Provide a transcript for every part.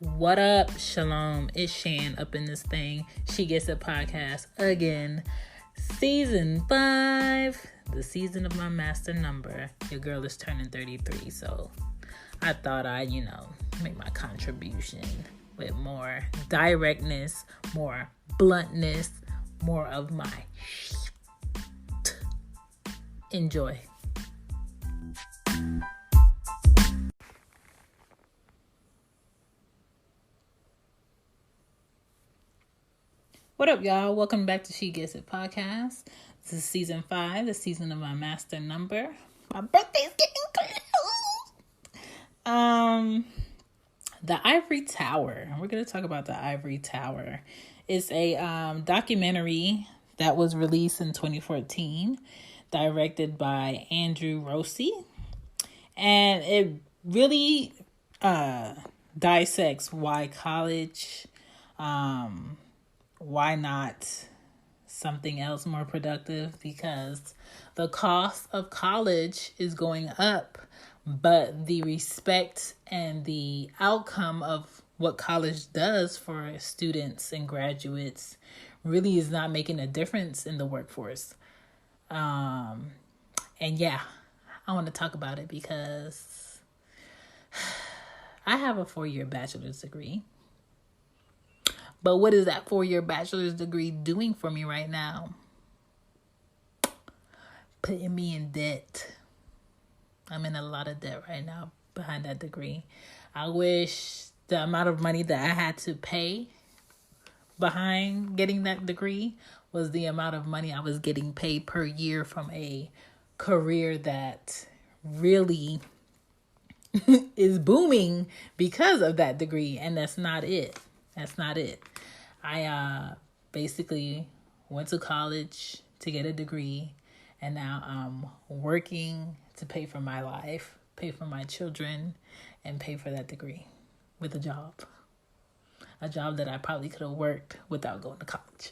What up, Shalom? It's Shan up in this thing. She Gets It podcast again. Season 5, the season of my master number. Your girl is turning 33, so I thought I'd, make my contribution with more directness, more bluntness, more of my enjoy. What up, y'all? Welcome back to She Gets It podcast. This is season 5, the season of my master number. My birthday's getting close. The Ivory Tower. We're going to talk about the Ivory Tower. It's a documentary that was released in 2014, directed by Andrew Rossi. And it really dissects why college, why not something else more productive? Because the cost of college is going up, but the respect and the outcome of what college does for students and graduates really is not making a difference in the workforce. And yeah, I want to talk about it because I have a 4-year bachelor's degree. But what is that 4-year bachelor's degree doing for me right now? Putting me in debt. I'm in a lot of debt right now behind that degree. I wish the amount of money that I had to pay behind getting that degree was the amount of money I was getting paid per year from a career that really is booming because of that degree. And that's not it. I basically went to college to get a degree, and now I'm working to pay for my life, pay for my children, and pay for that degree with a job. A job that I probably could have worked without going to college.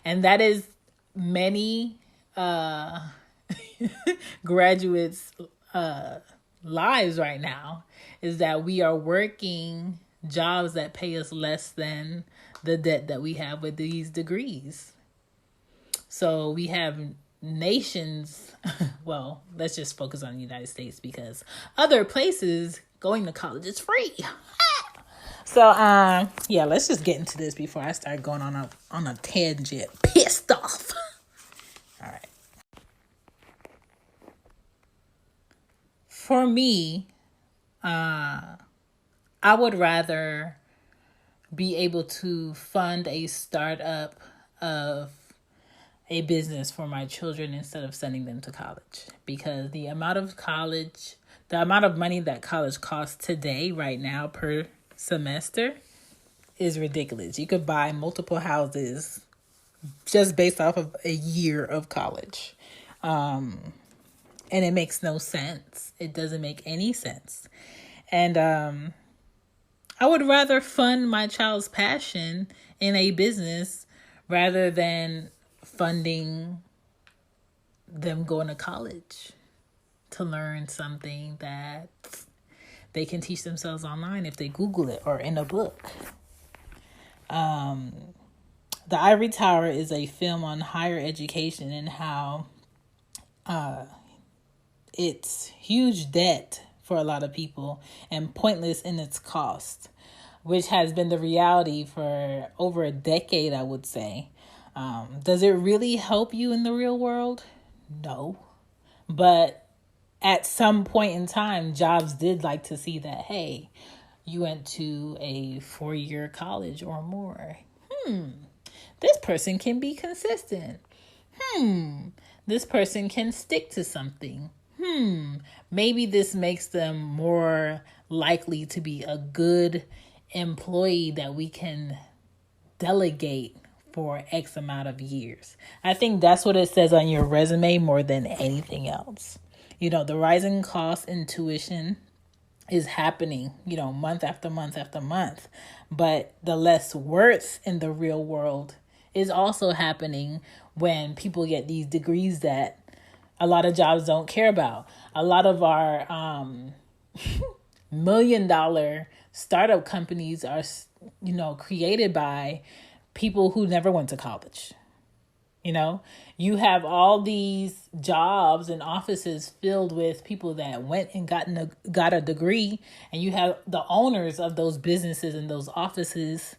And that is many graduates' lives right now, is that we are working jobs that pay us less than the debt that we have with these degrees. So we have nations, well, let's just focus on the United States because other places going to college is free. So, yeah, let's just get into this before I start going on a tangent. Pissed off. All right. For me, I would rather be able to fund a startup of a business for my children instead of sending them to college, because the amount of money that college costs today, right now, per semester is ridiculous. You could buy multiple houses just based off of a year of college. And it makes no sense. It doesn't make any sense. And I would rather fund my child's passion in a business rather than funding them going to college to learn something that they can teach themselves online if they Google it or in a book. The Ivory Tower is a film on higher education and how it's huge debt for a lot of people and pointless in its cost, which has been the reality for over a decade, I would say. Does it really help you in the real world? No. But at some point in time, jobs did like to see that, hey, you went to a 4-year college or more. This person can be consistent. This person can stick to something. Maybe this makes them more likely to be a good employee that we can delegate for X amount of years. I think that's what it says on your resume more than anything else. The rising cost in tuition is happening, month after month after month. But the less worth in the real world is also happening when people get these degrees that a lot of jobs don't care about. A lot of our $1 million startup companies are, created by people who never went to college. You have all these jobs and offices filled with people that went and got a degree, and you have the owners of those businesses and those offices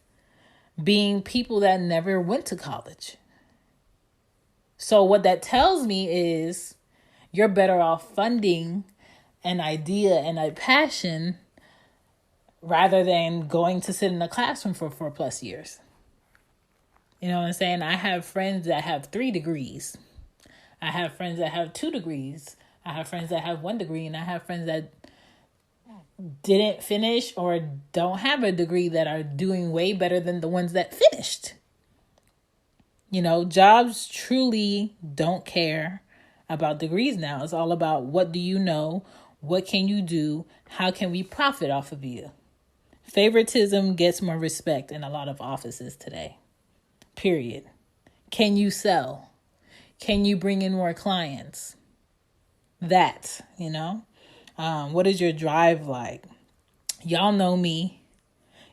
being people that never went to college. So what that tells me is you're better off funding an idea and a passion rather than going to sit in a classroom for 4+ years. You know what I'm saying? I have friends that have 3 degrees. I have friends that have 2 degrees. I have friends that have 1 degree, and I have friends that didn't finish or don't have a degree that are doing way better than the ones that finished. Jobs truly don't care about degrees now. It's all about what do you know? What can you do? How can we profit off of you? Favoritism gets more respect in a lot of offices today. Period. Can you sell? Can you bring in more clients? What is your drive like? Y'all know me.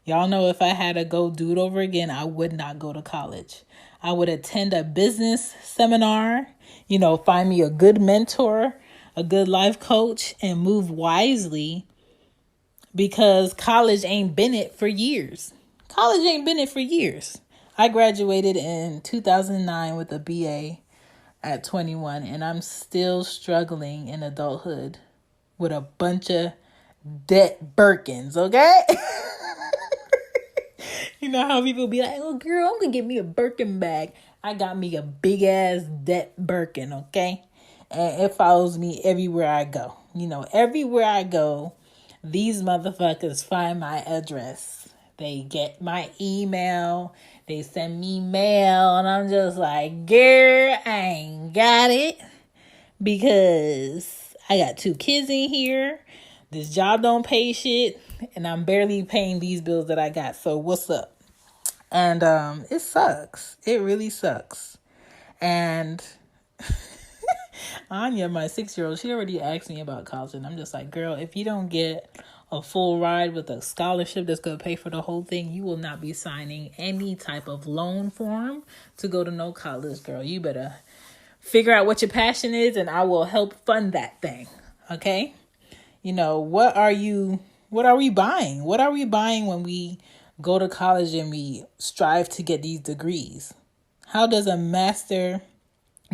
Y'all know if I had to go do it over again, I would not go to college. I would attend a business seminar, find me a good mentor, a good life coach, and move wisely, because college ain't been it for years. I graduated in 2009 with a BA at 21, and I'm still struggling in adulthood with a bunch of debt Birkins, okay? You know how people be like, oh, girl, I'm going to get me a Birkin bag. I got me a big-ass debt Birkin, okay? And it follows me everywhere I go. Everywhere I go, these motherfuckers find my address. They get my email. They send me mail. And I'm just like, girl, I ain't got it. Because I got 2 kids in here. This job don't pay shit. And I'm barely paying these bills that I got. So what's up? And it sucks. It really sucks. And Anya, my 6-year-old, she already asked me about college. And I'm just like, girl, if you don't get a full ride with a scholarship that's going to pay for the whole thing, you will not be signing any type of loan form to go to no college, girl. You better figure out what your passion is, and I will help fund that thing. Okay? What are we buying? What are we buying when we go to college and we strive to get these degrees? How does a master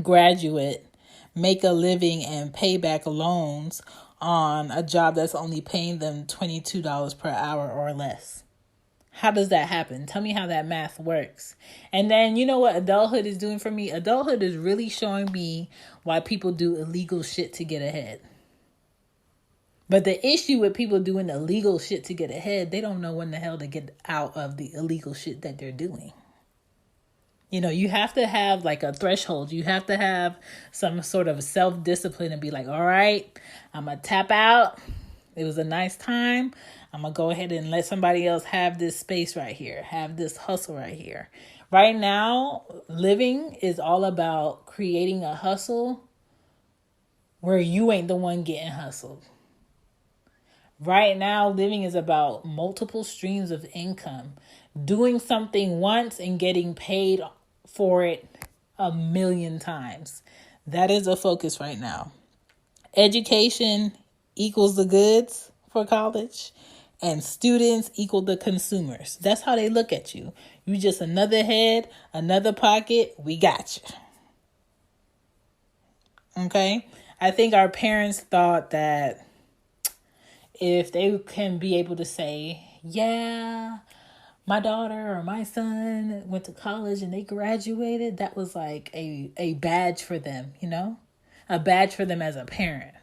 graduate make a living and pay back loans on a job that's only paying them $22 per hour or less? How does that happen? Tell me how that math works. And then you know what adulthood is doing for me? Adulthood is really showing me why people do illegal shit to get ahead. But the issue with people doing illegal shit to get ahead, they don't know when the hell to get out of the illegal shit that they're doing. You have to have like a threshold. You have to have some sort of self-discipline and be like, all right, I'm going to tap out. It was a nice time. I'm going to go ahead and let somebody else have this space right here, have this hustle right here. Right now, living is all about creating a hustle where you ain't the one getting hustled. Right now, living is about multiple streams of income, doing something once and getting paid for it 1,000,000 times. That is a focus right now. Education equals the goods for college, and students equal the consumers. That's how they look at you. You just another head, another pocket. We got you. Okay? I think our parents thought that if they can be able to say, yeah, my daughter or my son went to college and they graduated, that was like a badge for them, a badge for them as a parent.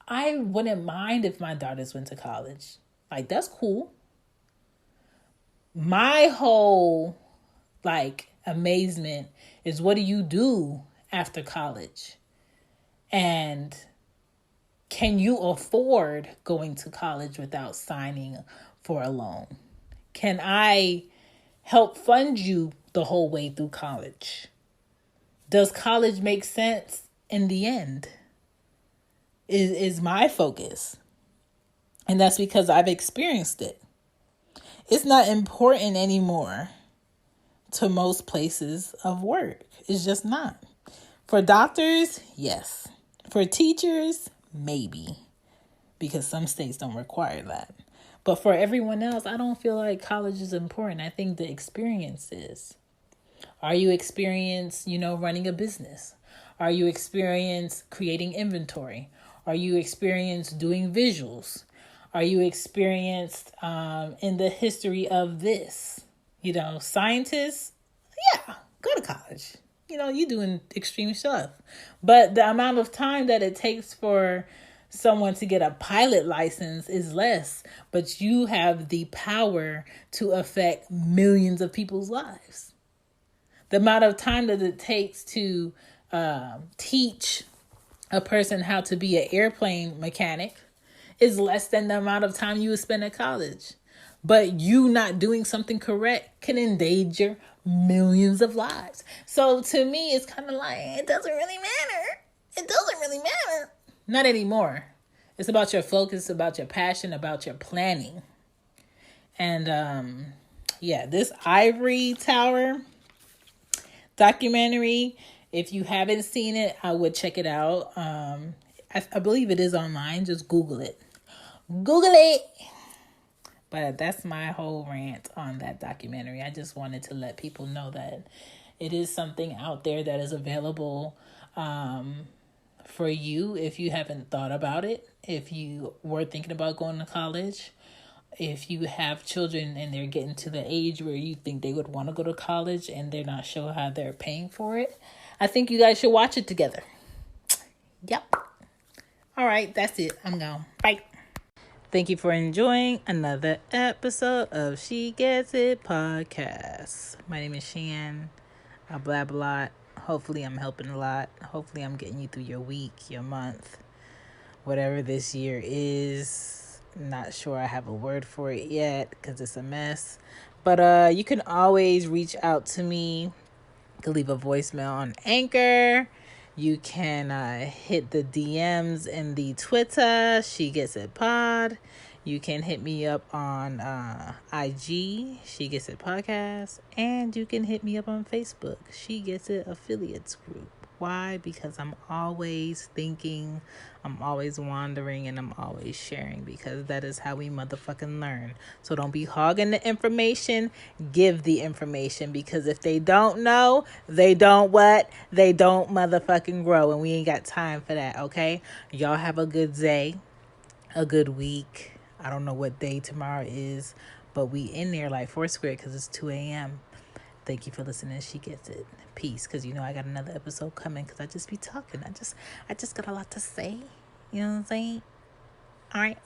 I wouldn't mind if my daughters went to college. Like, that's cool. My whole amazement is, what do you do after college? And can you afford going to college without signing for a loan? Can I help fund you the whole way through college? Does college make sense in the end? Is my focus. And that's because I've experienced it. It's not important anymore to most places of work. It's just not. For doctors, yes. For teachers, maybe. Because some states don't require that. But for everyone else, I don't feel like college is important. I think the experience is. Are you experienced, running a business? Are you experienced creating inventory? Are you experienced doing visuals? Are you experienced in the history of this? Scientists, yeah, go to college. You're doing extreme stuff. But the amount of time that it takes for someone to get a pilot license is less, but you have the power to affect millions of people's lives. The amount of time that it takes to teach a person how to be an airplane mechanic is less than the amount of time you would spend at college. But you not doing something correct can endanger millions of lives. So to me, it's kind of like, it doesn't really matter. It doesn't really matter. Not anymore. It's about your focus, about your passion, about your planning. And this Ivory Tower documentary, if you haven't seen it, I would check it out. I believe it is online. Just Google it. Google it. But that's my whole rant on that documentary. I just wanted to let people know that it is something out there that is available for you if you haven't thought about it. If you were thinking about going to college, if you have children and they're getting to the age where you think they would want to go to college and they're not sure how they're paying for it, I think you guys should watch it together. Yep. All right, that's it. I'm gone. Bye. Thank you for enjoying another episode of She Gets It podcast. My name is Shan. I blab a lot. Hopefully I'm helping a lot. Hopefully I'm getting you through your week, your month, whatever this year is. Not sure I have a word for it yet because it's a mess. But you can always reach out to me. You can leave a voicemail on Anchor. You can hit the DMs in the Twitter, She Gets It Pod. You can hit me up on IG, She Gets It Podcast. And you can hit me up on Facebook, She Gets It Affiliates Group. Why? Because I'm always thinking, I'm always wandering, and I'm always sharing, because that is how we motherfucking learn. So don't be hogging the information. Give the information, because if they don't know, they don't what? They don't motherfucking grow, and we ain't got time for that, okay? Y'all have a good day, a good week. I don't know what day tomorrow is, but we in there like Foursquare because it's 2 a.m. Thank you for listening. She Gets It. Peace, because I got another episode coming, because I just be talking. I just got a lot to say. You know what I'm saying? All right.